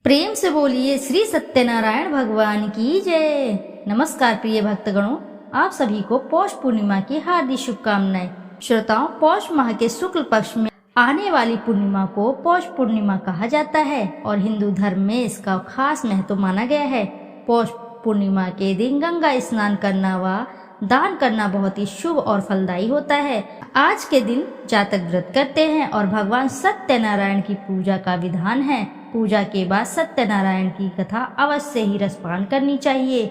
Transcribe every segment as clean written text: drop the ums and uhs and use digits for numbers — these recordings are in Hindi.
प्रेम से बोलिए श्री सत्यनारायण भगवान की जय। नमस्कार प्रिय भक्तगणों, आप सभी को पौष पूर्णिमा की हार्दिक शुभकामनाएं। श्रोताओं, पौष माह के शुक्ल पक्ष में आने वाली पूर्णिमा को पौष पूर्णिमा कहा जाता है और हिंदू धर्म में इसका खास महत्व माना गया है। पौष पूर्णिमा के दिन गंगा स्नान करना व दान करना बहुत ही शुभ और फलदायी होता है। आज के दिन जातक व्रत करते हैं और भगवान सत्यनारायण की पूजा का विधान है। पूजा के बाद सत्यनारायण की कथा अवश्य ही रसपान करनी चाहिए।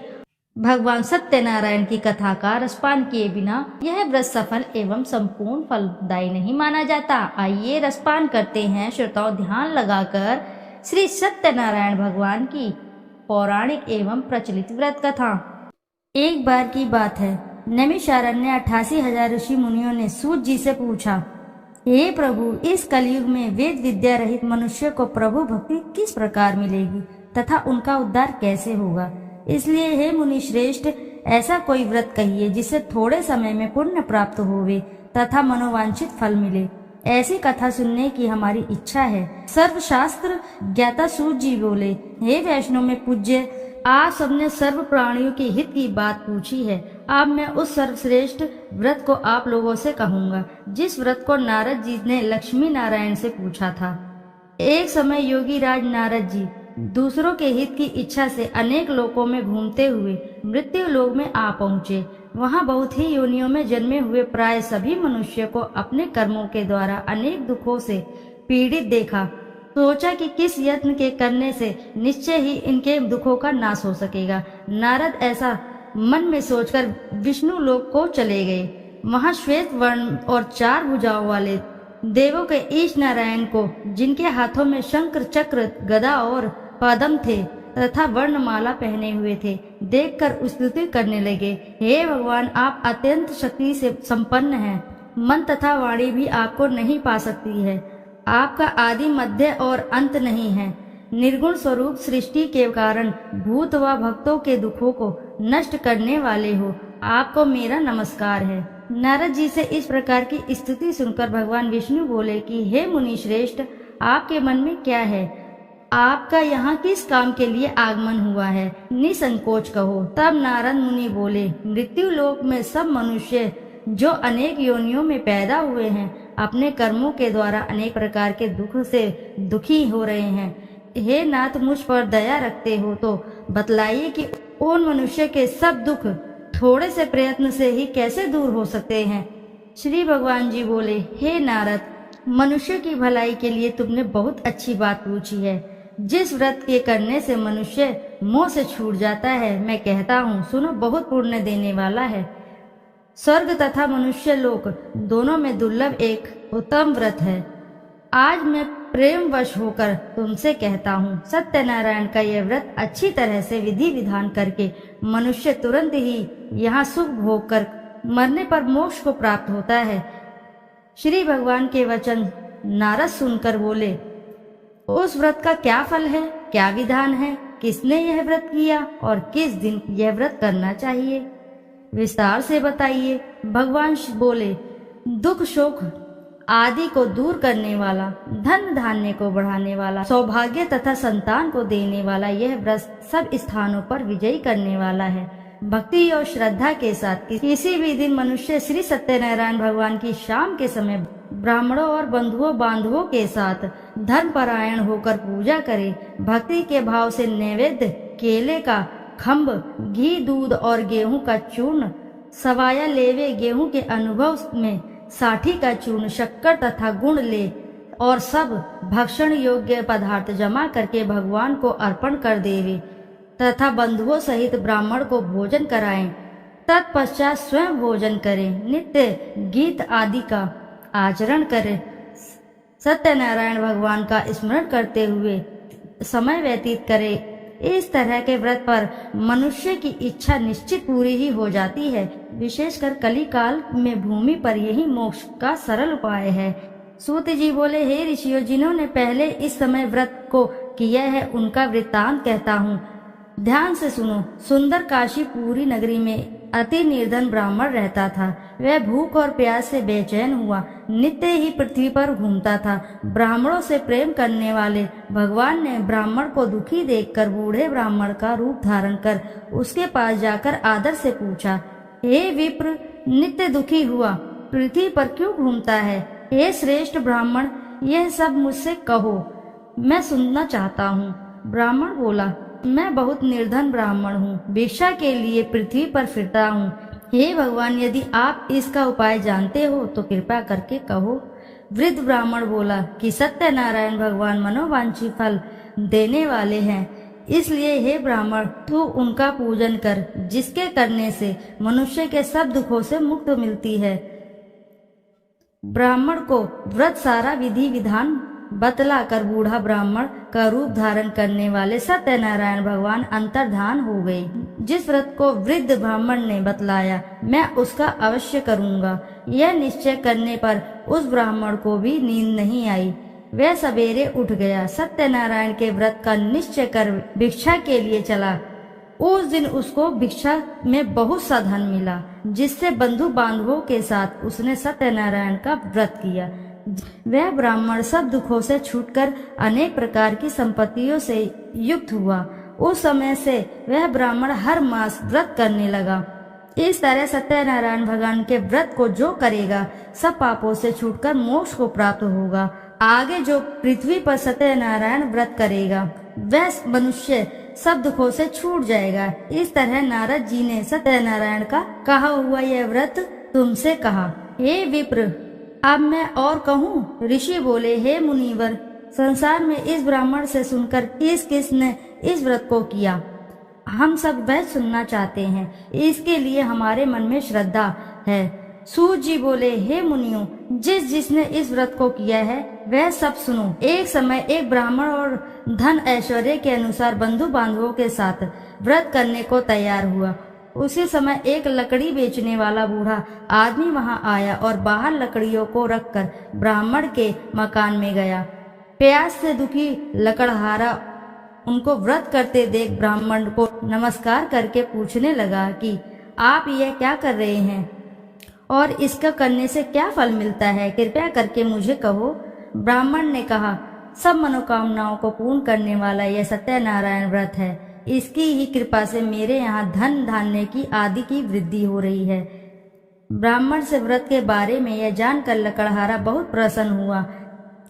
भगवान सत्यनारायण की कथा का रसपान किए बिना यह व्रत सफल एवं संपूर्ण फलदायी नहीं माना जाता। आइए रसपान करते हैं श्रोताओं, ध्यान लगाकर श्री सत्यनारायण भगवान की पौराणिक एवं प्रचलित व्रत कथा। एक बार की बात है, नैमिषारण्य 88,000 ऋषि मुनियों ने सूत जी से पूछा, हे प्रभु, इस कलयुग में वेद विद्या रहित मनुष्य को प्रभु भक्ति किस प्रकार मिलेगी तथा उनका उद्धार कैसे होगा। इसलिए हे मुनि श्रेष्ठ, ऐसा कोई व्रत कहिए जिससे थोड़े समय में पुण्य प्राप्त होवे तथा मनोवांछित फल मिले। ऐसी कथा सुनने की हमारी इच्छा है। सर्वशास्त्र ज्ञाता सूत जी बोले, हे वैष्णव में पूज्य, आप सबने सर्व प्राणियों के हित की बात पूछी है। अब मैं उस सर्वश्रेष्ठ व्रत को आप लोगों से कहूँगा जिस व्रत को नारद जी ने लक्ष्मी नारायण से पूछा था। एक समय योगी राज नारद जी दूसरों के हित की इच्छा से अनेक लोकों में घूमते हुए मृत्यु लोक में आ पहुँचे। वहाँ बहुत ही योनियों में जन्मे हुए प्राय सभी मनुष्य को अपने कर्मों के द्वारा अनेक दुखों से पीड़ित देखा। सोचा कि किस यत्न के करने से निश्चय ही इनके दुखों का नाश हो सकेगा। नारद ऐसा मन में सोचकर विष्णु लोक को चले गए। वहां श्वेत वर्ण और 4 भुजाओं वाले देवों के ईश नारायण को, जिनके हाथों में शंकर चक्र गदा और पद्म थे तथा वर्णमाला पहने हुए थे, देखकर स्तुति करने लगे। हे भगवान, आप अत्यंत शक्ति से संपन्न हैं। मन तथा वाणी भी आपको नहीं पा सकती है। आपका आदि मध्य और अंत नहीं है। निर्गुण स्वरूप सृष्टि के कारण भूत व भक्तों के दुखों को नष्ट करने वाले हो, आपको मेरा नमस्कार है। नारद जी से इस प्रकार की स्तुति सुनकर भगवान विष्णु बोले कि हे मुनि श्रेष्ठ, आपके मन में क्या है? आपका यहाँ किस काम के लिए आगमन हुआ है? निसंकोच कहो। तब नारद मुनि बोले, मृत्यु लोक में सब मनुष्य जो अनेक योनियों में पैदा हुए हैं, अपने कर्मों के द्वारा अनेक प्रकार के दुख से दुखी हो रहे हैं। हे नाथ, मुझ पर दया रखते हो तो बतलाइए कि उन मनुष्य के सब दुख थोड़े से प्रयत्न से ही कैसे दूर हो सकते हैं। श्री भगवान जी बोले, हे नारद, मनुष्य की भलाई के लिए तुमने बहुत अच्छी बात पूछी है। जिस व्रत के करने से मनुष्य मोह से छूट जाता है, मैं कहता हूँ, सुनो, बहुत पुण्य देने वाला है। स्वर्ग तथा मनुष्य लोक दोनों में दुर्लभ एक उत्तम व्रत है। आज मैं प्रेम वश होकर तुमसे कहता हूँ, सत्यनारायण का यह व्रत अच्छी तरह से विधि विधान करके मनुष्य तुरंत ही यहाँ सुख भोग कर मरने पर मोक्ष को प्राप्त होता है। श्री भगवान के वचन नारद सुनकर बोले, उस व्रत का क्या फल है, क्या विधान है, किसने यह व्रत किया और किस दिन यह व्रत करना चाहिए, विस्तार से बताइए। भगवान बोले, दुख शोक आदि को दूर करने वाला, धन धान्य को बढ़ाने वाला, सौभाग्य तथा संतान को देने वाला यह व्रत सब स्थानों पर विजयी करने वाला है। भक्ति और श्रद्धा के साथ किसी भी दिन मनुष्य श्री सत्यनारायण भगवान की शाम के समय ब्राह्मणों और बंधुओं बांधवों के साथ धर्मपरायण होकर पूजा करे। भक्ति के भाव से नैवेद्य केले का खम्भ, घी, दूध और गेहूं का चूर्ण, सवाया लेवे गेहूं के अनुभव में साठी का चूर्ण, शक्कर तथा गुड़ ले और सब भक्षण योग्य पदार्थ जमा करके भगवान को अर्पण कर देवे तथा बंधुओं सहित ब्राह्मण को भोजन कराएं। तत्पश्चात स्वयं भोजन करें, नित्य गीत आदि का आचरण करें, सत्यनारायण भगवान का स्मरण करते हुए समय व्यतीत करें। इस तरह के व्रत पर मनुष्य की इच्छा निश्चित पूरी ही हो जाती है। विशेषकर कली काल में भूमि पर यही मोक्ष का सरल उपाय है। सूत जी बोले, हे ऋषियों, जिन्होंने पहले इस समय व्रत को किया है उनका वृत्तांत कहता हूँ, ध्यान से सुनो। सुंदर काशीपुरी नगरी में अति निर्धन ब्राह्मण रहता था। वह भूख और प्यास से बेचैन हुआ नित्य ही पृथ्वी पर घूमता था। ब्राह्मणों से प्रेम करने वाले भगवान ने ब्राह्मण को दुखी देखकर बूढ़े ब्राह्मण का रूप धारण कर उसके पास जाकर आदर से पूछा, हे विप्र, नित्य दुखी हुआ पृथ्वी पर क्यों घूमता है? हे श्रेष्ठ ब्राह्मण, यह सब मुझसे कहो, मैं सुनना चाहता हूँ। ब्राह्मण बोला, मैं बहुत निर्धन ब्राह्मण हूँ, भिक्षा के लिए पृथ्वी पर फिरता हूँ। हे भगवान, यदि आप इसका उपाय जानते हो तो कृपा करके कहो। वृद्ध ब्राह्मण बोला कि सत्यनारायण भगवान मनोवांछित फल देने वाले हैं, इसलिए हे ब्राह्मण, तू उनका पूजन कर, जिसके करने से मनुष्य के सब दुखों से मुक्त मिलती है। ब्राह्मण को व्रत सारा विधि विधान बतलाकर बूढ़ा ब्राह्मण का रूप धारण करने वाले सत्यनारायण भगवान अंतर्धान हो गए। जिस व्रत को वृद्ध ब्राह्मण ने बतलाया, मैं उसका अवश्य करूंगा। यह निश्चय करने पर उस ब्राह्मण को भी नींद नहीं आई। वह सवेरे उठ गया, सत्यनारायण के व्रत का निश्चय कर भिक्षा के लिए चला। उस दिन उसको भिक्षा में बहुत सा धन मिला, जिससे बंधु बांधवों के साथ उसने सत्यनारायण का व्रत किया। वह ब्राह्मण सब दुखों से छूटकर अनेक प्रकार की संपत्तियों से युक्त हुआ। उस समय से वह ब्राह्मण हर मास व्रत करने लगा। इस तरह सत्यनारायण भगवान के व्रत को जो करेगा, सब पापों से छूटकर मोक्ष को प्राप्त होगा। आगे जो पृथ्वी पर सत्यनारायण व्रत करेगा, वह मनुष्य सब दुखों से छूट जाएगा। इस तरह नारद जी ने सत्यनारायण का कहा हुआ यह व्रत तुमसे कहा। हे विप्र, अब मैं और कहूँ? ऋषि बोले, हे मुनिवर, संसार में इस ब्राह्मण से सुनकर किस किस ने इस व्रत को किया, हम सब वह सुनना चाहते हैं। इसके लिए हमारे मन में श्रद्धा है। सूत जी बोले, हे मुनियों, जिस जिसने इस व्रत को किया है वह सब सुनो। एक समय एक ब्राह्मण और धन ऐश्वर्य के अनुसार बंधु बांधवों के साथ व्रत करने को तैयार हुआ। उसी समय एक लकड़ी बेचने वाला बूढ़ा आदमी वहां आया और बाहर लकड़ियों को रखकर ब्राह्मण के मकान में गया। प्यास से दुखी लकड़हारा उनको व्रत करते देख ब्राह्मण को नमस्कार करके पूछने लगा कि आप यह क्या कर रहे हैं और इसका करने से क्या फल मिलता है, कृपया करके मुझे कहो। ब्राह्मण ने कहा, सब मनोकामनाओं को पूर्ण करने वाला यह सत्यनारायण व्रत है। इसकी ही कृपा से मेरे यहाँ धन धान्य की आदि की वृद्धि हो रही है। ब्राह्मण से व्रत के बारे में यह जानकर लकड़हारा बहुत प्रसन्न हुआ।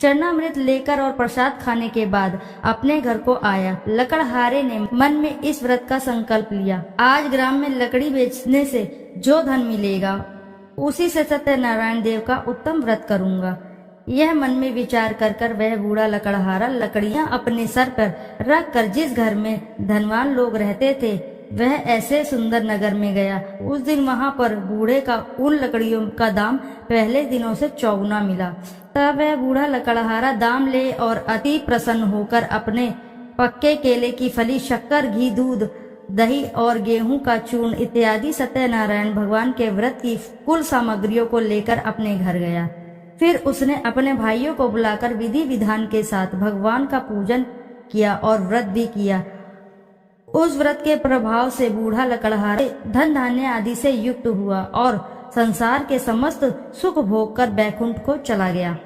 चरणामृत लेकर और प्रसाद खाने के बाद अपने घर को आया। लकड़हारे ने मन में इस व्रत का संकल्प लिया, आज ग्राम में लकड़ी बेचने से जो धन मिलेगा उसी से सत्यनारायण देव का उत्तम व्रत करूंगा। यह मन में विचार कर कर वह बूढ़ा लकड़हारा लकड़ियां अपने सर पर रख कर जिस घर में धनवान लोग रहते थे वह ऐसे सुंदर नगर में गया। उस दिन वहां पर बूढ़े का उन लकड़ियों का दाम पहले दिनों से चौगुना मिला। तब वह बूढ़ा लकड़हारा दाम ले और अति प्रसन्न होकर अपने पक्के केले की फली, शक्कर, घी, दूध, दही और गेहूं का चूर्ण इत्यादि सत्यनारायण भगवान के व्रत की कुल सामग्रियों को लेकर अपने घर गया। फिर उसने अपने भाइयों को बुलाकर विधि विधान के साथ भगवान का पूजन किया और व्रत भी किया। उस व्रत के प्रभाव से बूढ़ा लकड़हारे धन धान्य आदि से युक्त हुआ और संसार के समस्त सुख भोग कर बैकुंठ को चला गया।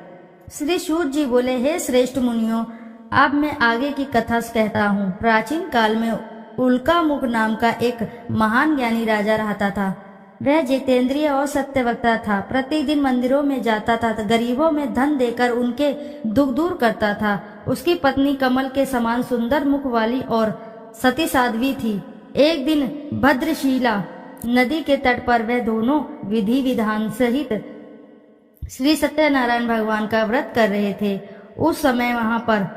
श्री सूत जी बोले, हे श्रेष्ठ मुनियों, अब मैं आगे की कथा कहता हूँ। प्राचीन काल में उल्कामुख नाम का एक महान ज्ञानी राजा रहता था। वह जितेंद्रिय और सत्यवक्ता था। प्रतिदिन मंदिरों में जाता था, गरीबों में धन देकर उनके दुख दूर करता था। उसकी पत्नी कमल के समान सुंदर मुख वाली और सती साध्वी थी। एक दिन भद्रशिला नदी के तट पर वह दोनों विधि विधान सहित श्री सत्यनारायण भगवान का व्रत कर रहे थे। उस समय वहां पर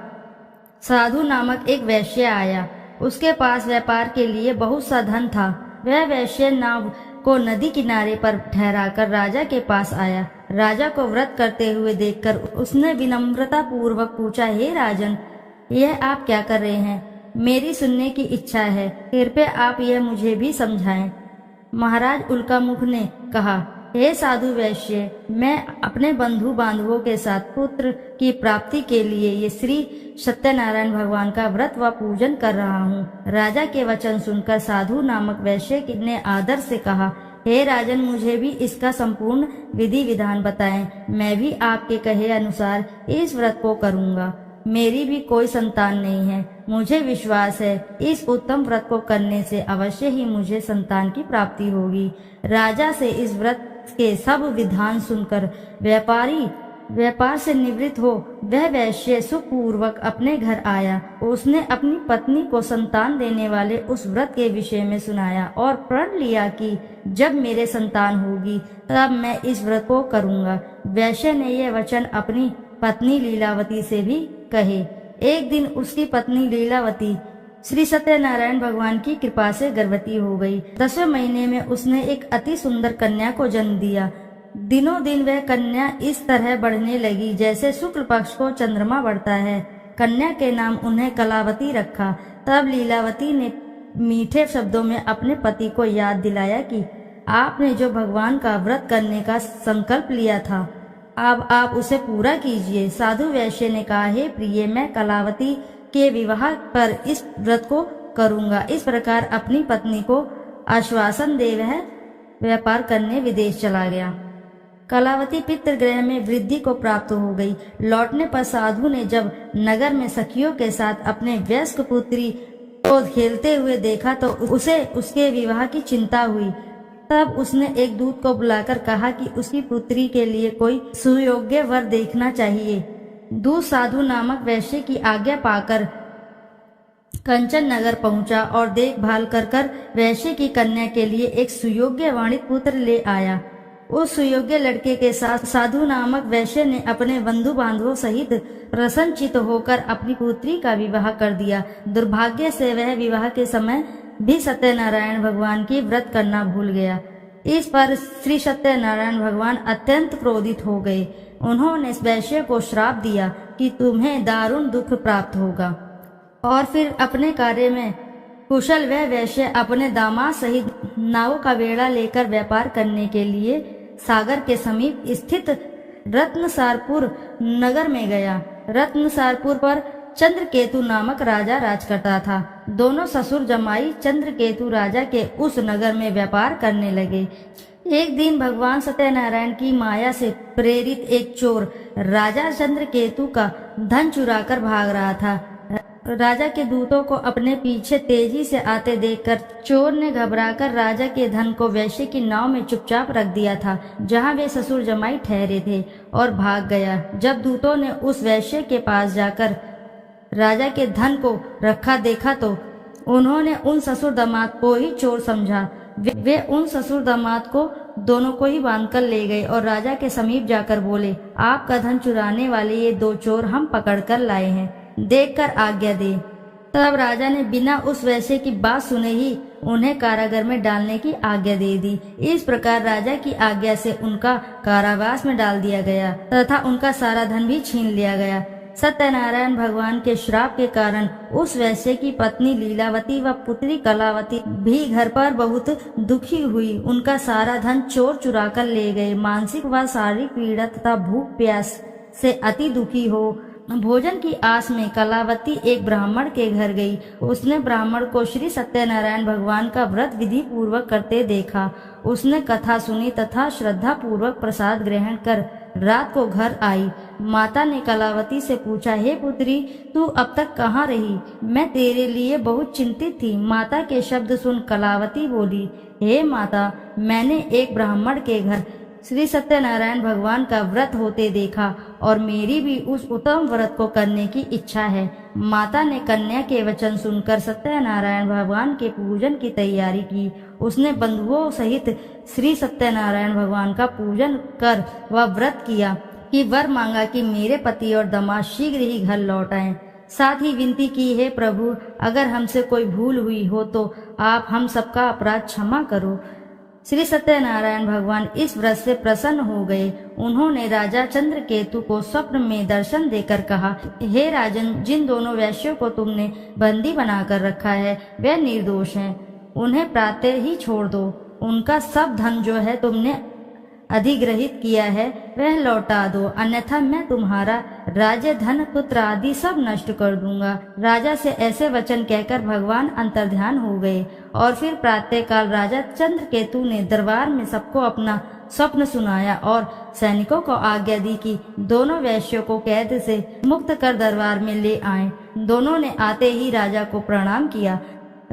साधु नामक एक वैश्य आया। उसके पास व्यापार के लिए बहुत सा धन था। वह वैश्य नाव को नदी किनारे पर ठहराकर राजा के पास आया। राजा को व्रत करते हुए देखकर उसने विनम्रता पूर्वक पूछा, हे राजन, यह आप क्या कर रहे हैं? मेरी सुनने की इच्छा है, कृपया आप यह मुझे भी समझाएं। महाराज उल्कामुख ने कहा, हे साधु वैश्य, मैं अपने बंधु बांधवों के साथ पुत्र की प्राप्ति के लिए ये श्री सत्यनारायण भगवान का व्रत व पूजन कर रहा हूँ। राजा के वचन सुनकर साधु नामक वैश्य ने आदर से कहा, हे राजन, मुझे भी इसका संपूर्ण विधि विधान बताएं। मैं भी आपके कहे अनुसार इस व्रत को करूँगा। मेरी भी कोई संतान नहीं है। मुझे विश्वास है इस उत्तम व्रत को करने से अवश्य ही मुझे संतान की प्राप्ति होगी। राजा से इस व्रत के सब विधान सुनकर व्यापार से निवृत्त हो वह वैश्य सुखपूर्वक अपने घर आया। उसने अपनी पत्नी को संतान देने वाले उस व्रत के विषय में सुनाया और प्रण लिया कि जब मेरे संतान होगी तब मैं इस व्रत को करूँगा। वैश्य ने यह वचन अपनी पत्नी लीलावती से भी कहे। एक दिन उसकी पत्नी लीलावती श्री सत्यनारायण भगवान की कृपा से गर्भवती हो गई। 10वें महीने में उसने एक अति सुंदर कन्या को जन्म दिया। दिनों दिन वह कन्या इस तरह बढ़ने लगी जैसे शुक्ल पक्ष को चंद्रमा बढ़ता है। कन्या के नाम उन्हें कलावती रखा। तब लीलावती ने मीठे शब्दों में अपने पति को याद दिलाया कि आपने जो भगवान का व्रत करने का संकल्प लिया था, अब आप उसे पूरा कीजिए। साधु वैश्य ने कहा, हे प्रिय, मैं कलावती के विवाह पर इस व्रत को करूंगा। इस प्रकार अपनी पत्नी को आश्वासन दे वह व्यापार करने विदेश चला गया। कलावती पितृगृह में वृद्धि को प्राप्त हो गई। लौटने पर साधु ने जब नगर में सखियों के साथ अपने वयस्क पुत्री को खेलते हुए देखा तो उसे उसके विवाह की चिंता हुई। तब उसने एक दूत को बुलाकर कहा कि उसकी पुत्री के लिए कोई सुयोग्य वर देखना चाहिए। दूत साधु नामक वैश्य की आज्ञा पाकर कंचन नगर पहुंचा और देखभाल कर वैश्य की कन्या के लिए एक सुयोग्य वाणित पुत्र ले आया। उस सुयोग्य लड़के के साथ साधु नामक वैश्य ने अपने बंधु बांधवों सहित प्रसन्नचित होकर अपनी पुत्री का विवाह कर दिया। दुर्भाग्य से वह विवाह के समय भी सत्यनारायण भगवान की व्रत करना भूल गया। इस पर श्री सत्यनारायण भगवान अत्यंत क्रोधित हो गए। उन्होंने वैश्य को श्राप दिया कि तुम्हें दारुण दुख प्राप्त होगा। और फिर अपने कार्य में कुशल वह वैश्य अपने दामाद सहित नाव का बेड़ा लेकर व्यापार करने के लिए सागर के समीप स्थित रत्नसारपुर नगर में गया। रत्नसारपुर पर चंद्रकेतु नामक राजा राज करता था। दोनों ससुर जमाई चंद्रकेतु राजा के उस नगर में व्यापार करने लगे। एक दिन भगवान सत्यनारायण की माया से प्रेरित एक चोर राजा चंद्रकेतु का धन चुराकर भाग रहा था। राजा के दूतों को अपने पीछे तेजी से आते देखकर चोर ने घबराकर राजा के धन को वैश्य की नाव में चुपचाप रख दिया था जहां वे ससुर जमाई ठहरे थे और भाग गया। जब दूतों ने उस वैश्य के पास जाकर राजा के धन को रखा देखा तो उन्होंने उन ससुर दामाद को ही चोर समझा। वे उन ससुर दामाद को दोनों को ही बांधकर ले गए और राजा के समीप जाकर बोले, आपका धन चुराने वाले ये दो चोर हम पकड़कर लाए हैं, देखकर आज्ञा दे। तब राजा ने बिना उस वैश्य की बात सुने ही उन्हें कारागार में डालने की आज्ञा दे दी। इस प्रकार राजा की आज्ञा से उनका कारावास में डाल दिया गया तथा उनका सारा धन भी छीन लिया गया। सत्यनारायण भगवान के श्राप के कारण उस वैश्य की पत्नी लीलावती व पुत्री कलावती भी घर पर बहुत दुखी हुई। उनका सारा धन चोर चुरा कर ले गए। मानसिक व शारीरिक पीड़ा तथा भूख प्यास से अति दुखी हो भोजन की आस में कलावती एक ब्राह्मण के घर गई। उसने ब्राह्मण को श्री सत्यनारायण भगवान का व्रत विधि पूर्वक करते देखा। उसने कथा सुनी तथा श्रद्धा पूर्वक प्रसाद ग्रहण कर रात को घर आई। माता ने कलावती से पूछा, हे पुत्री, तू अब तक कहाँ रही? मैं तेरे लिए बहुत चिंतित थी। माता के शब्द सुन कलावती बोली, हे माता, मैंने एक ब्राह्मण के घर श्री सत्यनारायण भगवान का व्रत होते देखा और मेरी भी उस उत्तम व्रत को करने की इच्छा है। माता ने कन्या के वचन सुनकर सत्यनारायण भगवान के पूजन की तैयारी की। उसने बंधुओं सहित श्री सत्यनारायण भगवान का पूजन कर वह व्रत किया कि वर मांगा कि मेरे पति और दामाद शीघ्र ही घर लौट आएं। साथ ही विनती की, हे प्रभु, अगर हमसे कोई भूल हुई हो तो आप हम सबका अपराध क्षमा करो। श्री सत्यनारायण भगवान इस व्रत से प्रसन्न हो गए। उन्होंने राजा चंद्रकेतु को स्वप्न में दर्शन देकर कहा, हे राजन, जिन दोनों वैश्यों को तुमने बंदी बनाकर रखा है वे निर्दोष हैं। उन्हें प्रातः ही छोड़ दो। उनका सब धन जो है तुमने अधिग्रहित किया है वह लौटा दो, अन्यथा मैं तुम्हारा राज्य, धन, पुत्र आदि सब नष्ट कर दूंगा। राजा से ऐसे वचन कहकर भगवान अंतर्ध्यान हो गए। और फिर प्रातःकाल राजा चंद्रकेतु ने दरबार में सबको अपना स्वप्न सुनाया और सैनिकों को आज्ञा दी कि दोनों वैश्यों को कैद से मुक्त कर दरबार में ले आएं। दोनों ने आते ही राजा को प्रणाम किया।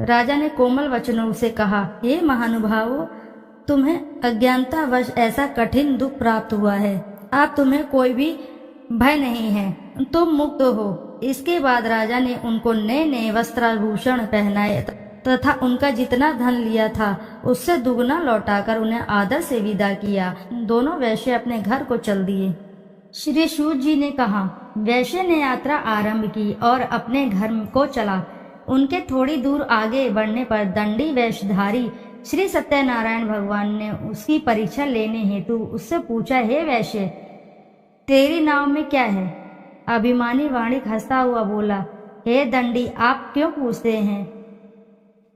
राजा ने कोमल वचनों से कहा, हे महानुभावों, तुम्हें अज्ञानतावश ऐसा कठिन दुख प्राप्त हुआ है। अब तुम्हें कोई भी भय नहीं है, तुम मुक्त हो। इसके बाद राजा ने उनको नए नए वस्त्राभूषण पहनाए तथा उनका जितना धन लिया था उससे दुगना लौटाकर उन्हें आदर से विदा किया। दोनों वैश्य अपने घर को चल दिए। श्री सूत जी ने कहा, वैश्य ने यात्रा आरंभ की और अपने घर को चला। उनके थोड़ी दूर आगे बढ़ने पर दंडी वेशधारी श्री सत्यनारायण भगवान ने उसकी परीक्षा लेने हेतु उससे पूछा, हे वैश्य, तेरी नाव में क्या है? अभिमानी वाणिक हंसता हुआ बोला, हे दंडी, आप क्यों पूछते हैं?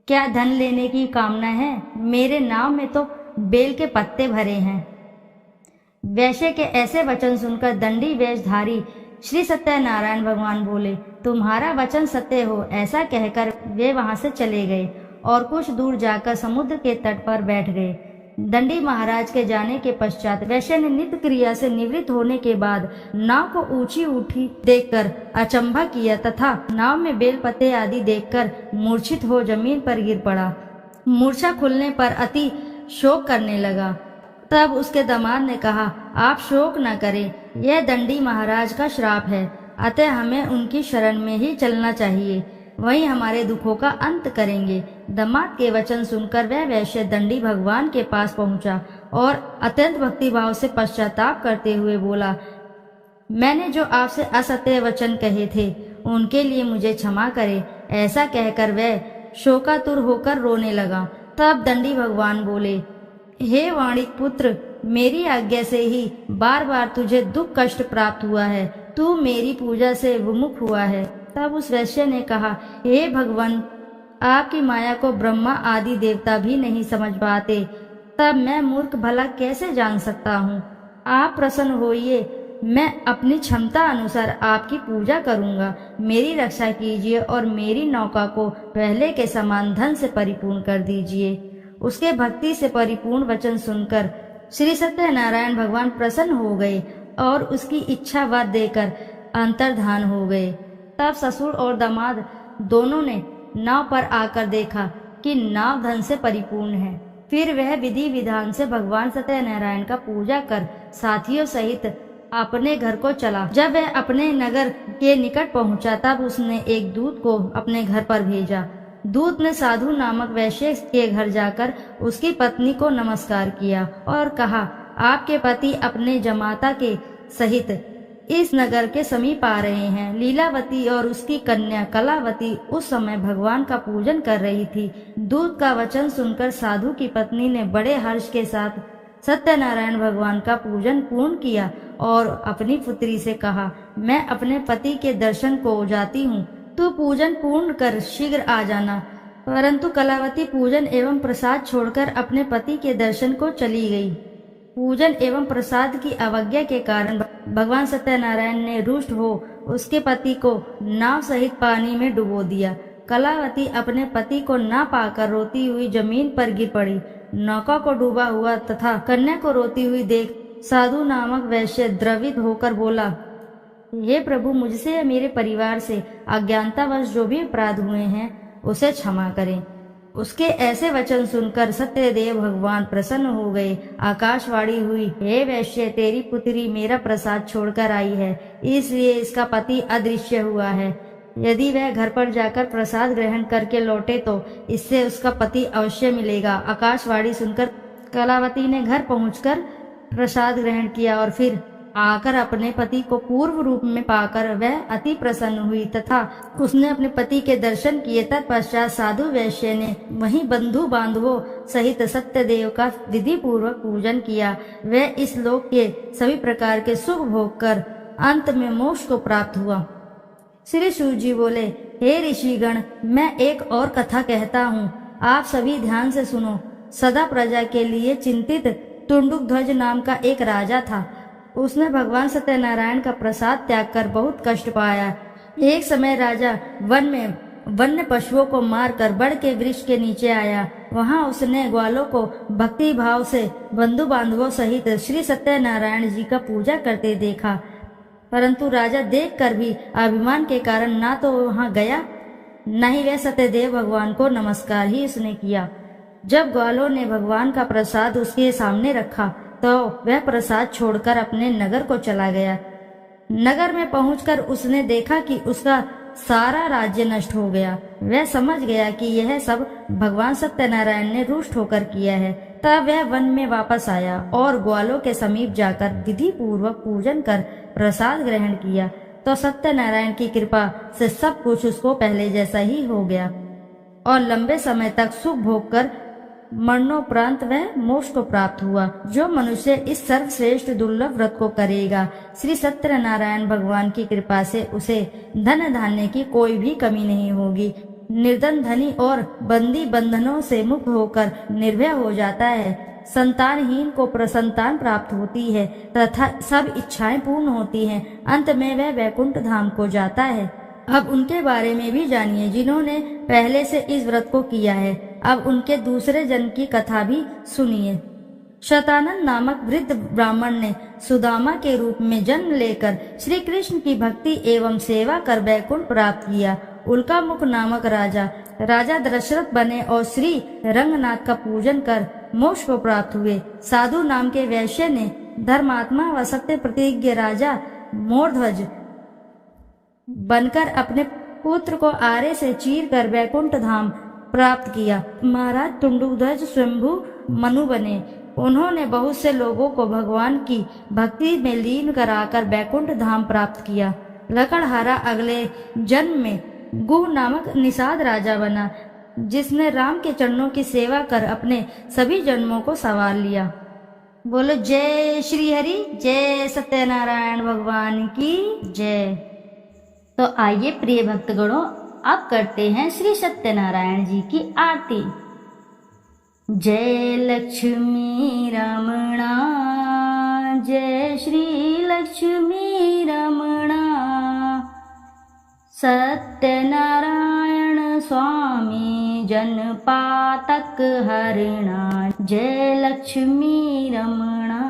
क्या धन लेने की कामना है? मेरे नाव में तो बेल के पत्ते भरे हैं। वैश्य के ऐसे वचन सुनकर दंडी वेशधारी श्री सत्यनारायण भगवान बोले, तुम्हारा वचन सत्य हो। ऐसा कहकर वे वहां से चले गए और कुछ दूर जाकर समुद्र के तट पर बैठ गए। दंडी महाराज के जाने के पश्चात वैश्य ने नित्य क्रिया से निवृत्त होने के बाद नाव को ऊंची उठी देखकर अचंभा किया तथा नाव में बेल पत्ते आदि देखकर मूर्छित हो जमीन पर गिर पड़ा। मूर्छा खुलने पर अति शोक करने लगा। तब उसके दामाद ने कहा, आप शोक न करें, यह दंडी महाराज का श्राप है, अतः हमें उनकी शरण में ही चलना चाहिए, वही हमारे दुखों का अंत करेंगे। दामाद के वचन सुनकर वह वैश्य दंडी भगवान के पास पहुंचा और अत्यंत भक्तिभाव से पश्चाताप करते हुए बोला, मैंने जो आपसे असत्य वचन कहे थे उनके लिए मुझे क्षमा करे। ऐसा कहकर वह शोकातुर होकर रोने लगा। तब दंडी भगवान बोले, हे वाणिक पुत्र, मेरी आज्ञा से ही बार बार तुझे दुख कष्ट प्राप्त हुआ है, तू मेरी पूजा से विमुख हुआ है। तब उस वैश्य ने कहा, हे भगवान, आपकी माया को ब्रह्मा आदि देवता भी नहीं समझ पाते, तब मैं मूर्ख भला कैसे जान सकता हूँ? आप प्रसन्न होइए, मैं अपनी क्षमता अनुसार आपकी पूजा करूँगा। मेरी रक्षा कीजिए और मेरी नौका को पहले के समान धन से परिपूर्ण कर दीजिए। उसके भक्ति से परिपूर्ण वचन सुनकर श्री सत्यनारायण भगवान प्रसन्न हो गए और उसकी इच्छा वर देकर अंतर्धान हो गए। तब ससुर और दामाद दोनों ने नाव पर आकर देखा कि नाव धन से परिपूर्ण है। फिर वह विधि विधान से भगवान सत्यनारायण का पूजा कर साथियों सहित अपने घर को चला। जब वह अपने नगर के निकट पहुंचा तब उसने एक दूत को अपने घर पर भेजा। दूत ने साधु नामक वैश्य के घर जाकर उसकी पत्नी को नमस्कार किया और कहा, आपके पति अपने जमाता के सहित इस नगर के समीप आ रहे हैं। लीलावती और उसकी कन्या कलावती उस समय भगवान का पूजन कर रही थी। दूत का वचन सुनकर साधु की पत्नी ने बड़े हर्ष के साथ सत्यनारायण भगवान का पूजन पूर्ण किया और अपनी पुत्री से कहा, मैं अपने पति के दर्शन को जाती हूँ, तू पूजन पूर्ण कर शीघ्र आ जाना। परंतु कलावती पूजन एवं प्रसाद छोड़कर अपने पति के दर्शन को चली गई। पूजन एवं प्रसाद की अवज्ञा के कारण भगवान सत्यनारायण ने रुष्ट हो उसके पति को नाव सहित पानी में डुबो दिया। कलावती अपने पति को ना पाकर रोती हुई जमीन पर गिर पड़ी। नौका को डूबा हुआ तथा कन्या को रोती हुई देख साधु नामक वैश्य द्रवित होकर बोला, हे प्रभु, मुझसे या मेरे परिवार से अज्ञानतावश जो भी अपराध हुए हैं उसे क्षमा करें। उसके ऐसे वचन सुनकर सत्यदेव भगवान प्रसन्न हो गए। आकाशवाणी हुई, हे वैश्य, तेरी पुत्री मेरा प्रसाद छोड़कर आई है, इसलिए इसका पति अदृश्य हुआ है। यदि वह घर पर जाकर प्रसाद ग्रहण करके लौटे तो इससे उसका पति अवश्य मिलेगा। आकाशवाणी सुनकर कलावती ने घर पहुंचकर प्रसाद ग्रहण किया और फिर आकर अपने पति को पूर्व रूप में पाकर वह अति प्रसन्न हुई तथा उसने अपने पति के दर्शन किए। तत्पश्चात साधु वैश्य ने वहीं बंधु बांधवों सहित सत्यदेव का विधि पूर्वक पूजन किया। वह इस लोक के सभी प्रकार के सुख भोग कर अंत में मोक्ष को प्राप्त हुआ। श्री सूत जी बोले, हे ऋषिगण, मैं एक और कथा कहता हूँ, आप सभी ध्यान से सुनो। सदा प्रजा के लिए चिंतित टुंडुक ध्वज नाम का एक राजा था। उसने भगवान सत्यनारायण का प्रसाद त्याग कर बहुत कष्ट पाया। एक समय राजा वन में वन्य पशुओं को मारकर बड़ के वृक्ष के नीचे आया। वहां उसने ग्वालों को भक्ति भाव से बंधु बांधवों सहित श्री सत्यनारायण जी का पूजा करते देखा, परंतु राजा देखकर भी अभिमान के कारण ना तो वहां गया, न ही वह सत्यदेव भगवान को नमस्कार ही उसने किया। जब ग्वालों ने भगवान का प्रसाद उसके सामने रखा तो वह प्रसाद छोड़कर अपने नगर को चला गया। नगर में पहुंचकर उसने देखा कि उसका सारा राज्य नष्ट हो गया। वह समझ गया कि यह सब भगवान सत्यनारायण ने रुष्ट होकर किया है। तब वह वन में वापस आया और ग्वालों के समीप जाकर विधि पूर्वक पूजन कर प्रसाद ग्रहण किया तो सत्यनारायण की कृपा से सब कुछ उसको पहले जैसा ही हो गया और लंबे समय तक सुख भोग कर मरणोपरांत वह मोक्ष को प्राप्त हुआ। जो मनुष्य इस सर्वश्रेष्ठ दुर्लभ व्रत को करेगा, श्री सत्यनारायण भगवान की कृपा से उसे धन धान्य की कोई भी कमी नहीं होगी। निर्धन धनी और बंदी बंधनों से मुक्त होकर निर्भय हो जाता है। संतानहीन को प्रसंतान प्राप्त होती है तथा सब इच्छाएं पूर्ण होती हैं। अंत में वह वैकुंठ धाम को जाता है। अब उनके बारे में भी जानिए जिन्होंने पहले से इस व्रत को किया है। अब उनके दूसरे जन्म की कथा भी सुनिए। शतानंद नामक वृद्ध ब्राह्मण ने सुदामा के रूप में जन्म लेकर श्री कृष्ण की भक्ति एवं सेवा कर वैकुंठ प्राप्त किया। उल्का मुख नामक राजा दशरथ बने और श्री रंगनाथ का पूजन कर मोक्ष को प्राप्त हुए। साधु नाम के वैश्य ने धर्मात्मा व सत्य प्रतिज्ञ राजा मोरध्वज बनकर अपने पुत्र को आरे से चीर कर वैकुंठ धाम प्राप्त किया। महाराज टुंडुकध्वज स्वयंभू मनु बने। उन्होंने बहुत से लोगों को भगवान की भक्ति में लीन कराकर वैकुंठ धाम प्राप्त किया। लकड़हारा अगले जन्म में गुह नामक निषाद राजा बना, जिसने राम के चरणों की सेवा कर अपने सभी जन्मों को संवार लिया। बोलो जय श्री हरि, जय सत्यनारायण भगवान की जय। तो आइए प्रिय भक्तगणों, अब करते हैं श्री सत्यनारायण जी की आरती। जय लक्ष्मी रमणा, जय श्री लक्ष्मी रमणा, सत्यनारायण स्वामी जन पातक हरणा। जय लक्ष्मी रमणा,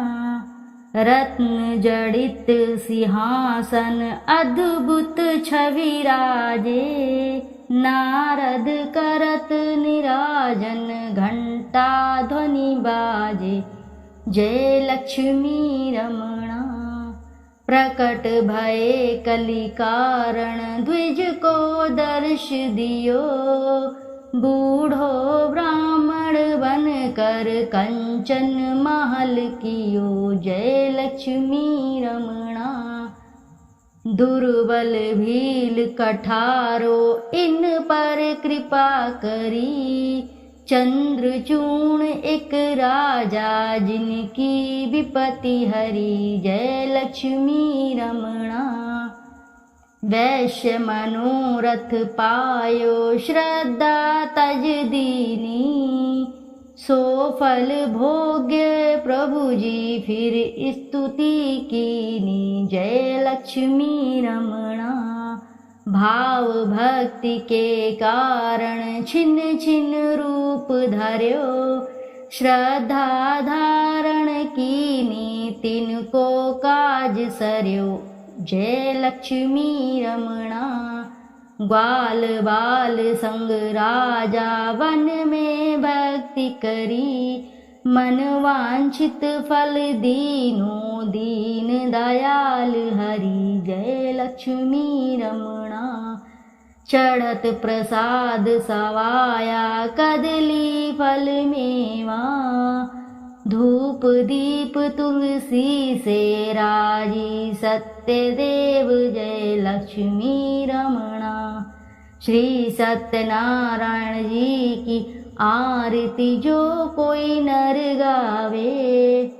रत्न जड़ित सिंहासन अद्भुत छवि राजे, नारद करत निराजन घंटा ध्वनि बाजे। जय लक्ष्मी रमणा, प्रकट भये कलि कारण द्विज को दर्श दियो, बूढ़ो ब्राह्मण बन कर कंचन महल कियो। जय लक्ष्मी रमणा, दुर्बल भील कठारो इन पर कृपा करी, चंद्रचूर्ण एक राजा जिनकी विपत्ति हरी। जय लक्ष्मी रमणा, वैश्य मनोरथ पायो श्रद्धा तज दीनी, सो फल भोग्य प्रभु जी फिर स्तुति कीनी। जय लक्ष्मी रमणा, भाव भक्ति के कारण छिन छिन रूप धर्यो, श्रद्धा धारण कीनी तिनको काज सर्यो। जय लक्ष्मी रमणा, ग्वाल बाल संग राजा वन में भक्ति करी, मन वांछित फल दीनो दीन दयाल हरि। जय लक्ष्मी रमणा, चढ़त प्रसाद सवाया कदली फल मेवा, धूप दीप तुलसी से राजी सत्यदेव। जय लक्ष्मी रमणा, श्री सत्यनारायण जी की आरती जो कोई नर गावे,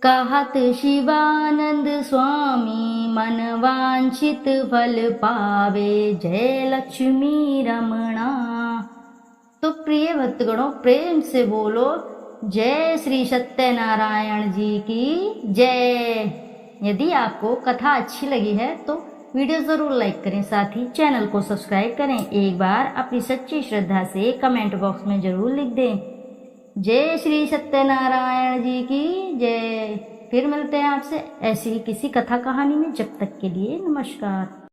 कहत शिवानंद स्वामी मन वांछित फल पावे। जय लक्ष्मी रमणा। तो प्रिय भक्तगणों, प्रेम से बोलो जय श्री सत्यनारायण जी की जय। यदि आपको कथा अच्छी लगी है तो वीडियो ज़रूर लाइक करें, साथ ही चैनल को सब्सक्राइब करें। एक बार अपनी सच्ची श्रद्धा से कमेंट बॉक्स में ज़रूर लिख दें, जय श्री सत्यनारायण जी की जय। फिर मिलते हैं आपसे ऐसी ही किसी कथा कहानी में। जब तक के लिए नमस्कार।